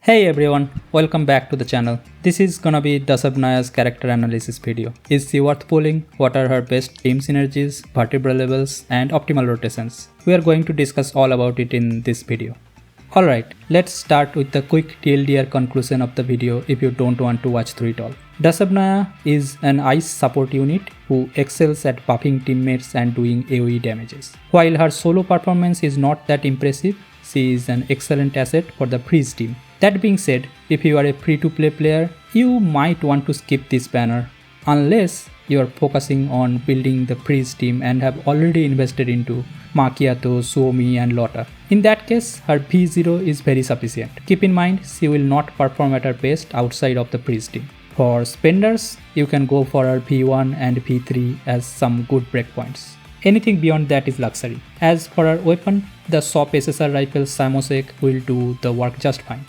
Hey everyone, welcome back to the channel. This is gonna be Dushevnaya's character analysis video. Is she worth pulling? What are her best team synergies, vertebrae levels, and optimal rotations? We are going to discuss all about it in this video. Alright, let's start with the quick TLDR conclusion of the video if you don't want to watch through it all. Dushevnaya is an ice support unit who excels at buffing teammates and doing AoE damages. While her solo performance is not that impressive, she is an excellent asset for the freeze team. That being said, if you are a free-to-play player, you might want to skip this banner, unless you are focusing on building the freeze team and have already invested into Makiatto, Suomi and Lotta. In that case, her V0 is very sufficient. Keep in mind, she will not perform at her best outside of the freeze team. For spenders, you can go for her V1 and V3 as some good breakpoints. Anything beyond that is luxury. As for her weapon, the SOP SSR rifle Samosek will do the work just fine.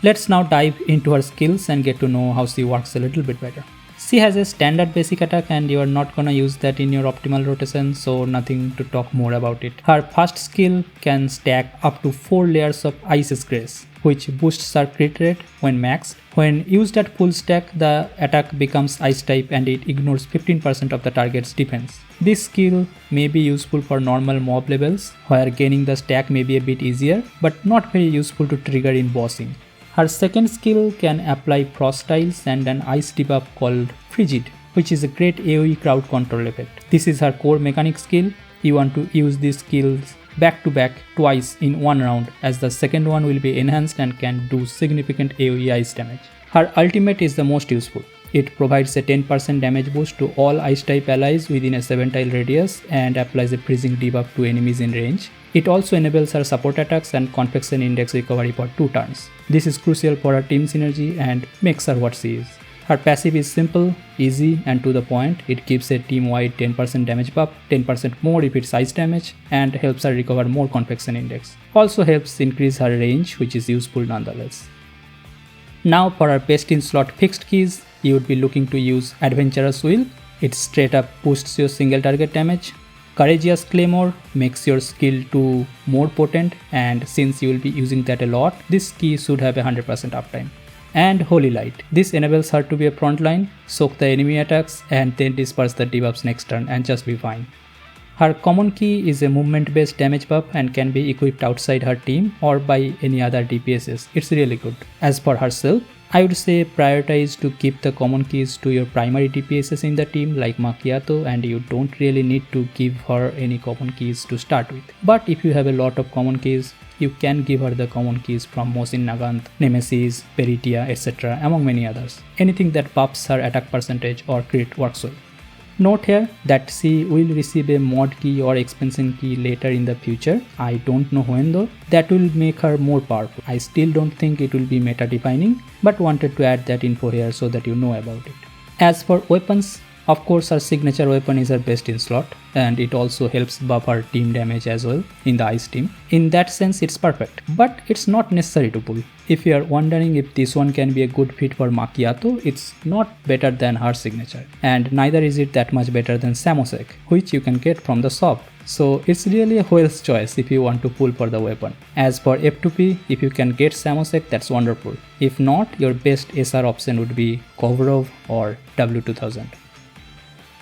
Let's now dive into her skills and get to know how she works a little bit better. She has a standard basic attack and you are not gonna use that in your optimal rotation, so nothing to talk more about it. Her first skill can stack up to 4 layers of Ice's Grace, which boosts her crit rate when maxed. When used at full stack, the attack becomes ice type and it ignores 15% of the target's defense. This skill may be useful for normal mob levels, where gaining the stack may be a bit easier, but not very useful to trigger in bossing. Her second skill can apply frost tiles and an ice debuff called Frigid, which is a great AoE crowd control effect. This is her core mechanic skill. You want to use these skills back to back twice in one round, as the second one will be enhanced and can do significant AoE ice damage. Her ultimate is the most useful. It provides a 10% damage boost to all ice type allies within a 7 tile radius and applies a freezing debuff to enemies in range. It also enables her support attacks and convection index recovery for 2 turns. This is crucial for her team synergy and makes her what she is. Her passive is simple, easy and to the point. It gives a team-wide 10% damage buff, 10% more if it's ice damage, and helps her recover more convection index. Also helps increase her range, which is useful nonetheless. Now for her best in slot fixed keys, you would be looking to use Adventurous Will. It straight up boosts your single target damage. Courageous Claymore makes your skill 2 more potent, and since you will be using that a lot, this key should have a 100% uptime. And Holy Light. This enables her to be a frontline, soak the enemy attacks and then disperse the debuffs next turn and just be fine. Her common key is a movement based damage buff and can be equipped outside her team or by any other DPSs. It's really good. As for herself, I would say prioritize to keep the common keys to your primary DPSs in the team like Makiatto, and you don't really need to give her any common keys to start with. But if you have a lot of common keys, you can give her the common keys from Mosin Nagant, Nemesis, Peritia, etc. among many others. Anything that buffs her attack percentage or crit works well. Note here that she will receive a mod key or expansion key later in the future. I don't know when though. That will make her more powerful. I still don't think it will be meta defining, but wanted to add that info here so that you know about it. As for weapons, of course her signature weapon is her best in slot, and it also helps buff her team damage as well in the ice team. In that sense it's perfect, but it's not necessary to pull. If you are wondering if this one can be a good fit for Makiatto, it's not better than her signature, and neither is it that much better than Samosek, which you can get from the shop. So it's really a whale's choice if you want to pull for the weapon. As for F2P, if you can get Samosek, that's wonderful. If not, your best SR option would be Kovrov or W2000.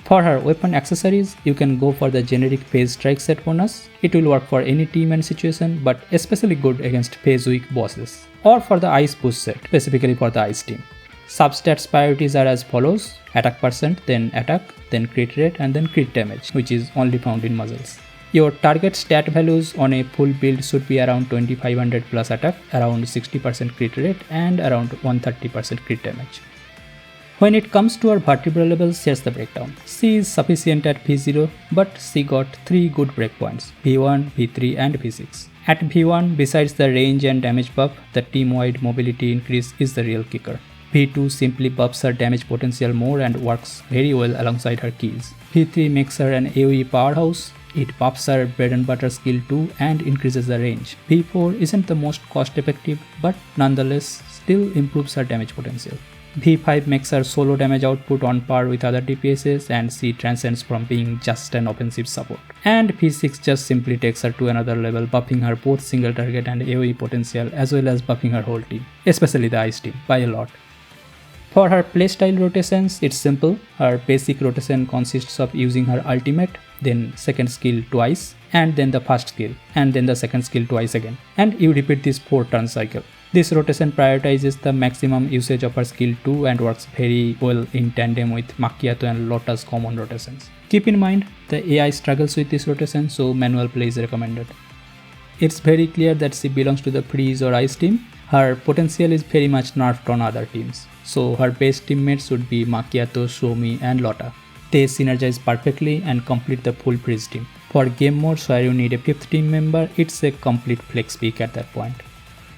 For her weapon accessories, you can go for the generic phase strike set bonus. It will work for any team and situation, but especially good against phase weak bosses. Or for the ice boost set, specifically for the ice team. Substats priorities are as follows: attack percent, then attack, then crit rate, and then crit damage, which is only found in muzzles. Your target stat values on a full build should be around 2500 plus attack, around 60% crit rate, and around 130% crit damage. When it comes to her vertebrae levels, here's the breakdown. She is sufficient at V0, but she got 3 good breakpoints: V1, V3 and V6. At V1, besides the range and damage buff, the team-wide mobility increase is the real kicker. V2 simply buffs her damage potential more and works very well alongside her keys. V3 makes her an AoE powerhouse. It buffs her bread and butter skill 2 and increases the range. V4 isn't the most cost effective, but nonetheless still improves her damage potential. V5 makes her solo damage output on par with other DPSs and she transcends from being just an offensive support. And V6 just simply takes her to another level, buffing her both single target and AoE potential as well as buffing her whole team, especially the Ice team, by a lot. For her playstyle rotations, it's simple. Her basic rotation consists of using her ultimate, then second skill twice, and then the first skill, and then the second skill twice again. And you repeat this 4-turn cycle. This rotation prioritizes the maximum usage of her skill 2 and works very well in tandem with Makiatto and Lotta's common rotations. Keep in mind, the AI struggles with this rotation, so manual play is recommended. It's very clear that she belongs to the Freeze or Ice team. Her potential is very much nerfed on other teams, so her best teammates would be Makiatto, Suomi and Lotta. They synergize perfectly and complete the full Freeze team. For game modes where you need a 5th team member, it's a complete flex pick at that point.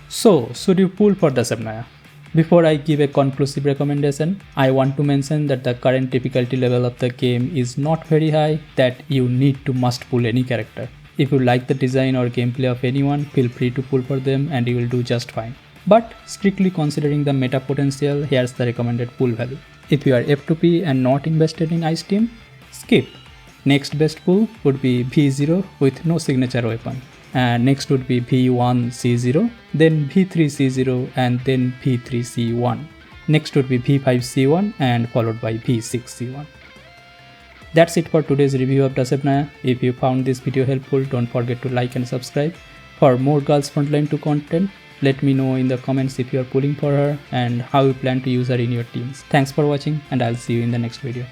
So, should you pull for Dushevnaya? Before I give a conclusive recommendation, I want to mention that the current difficulty level of the game is not very high that you need to must pull any character. If you like the design or gameplay of anyone, feel free to pull for them and you will do just fine. But strictly considering the meta potential, here's the recommended pull value. If you are F2P and not invested in Ice team, skip. Next best pull would be V0 with no signature weapon. And next would be V1 C0, then V3 C0 and then V3 C1. Next would be V5 C1 and followed by V6 C1. That's it for today's review of Dushevnaya. If you found this video helpful, don't forget to like and subscribe. For more Girls Frontline 2 content, let me know in the comments if you are pulling for her and how you plan to use her in your teams. Thanks for watching and I'll see you in the next video.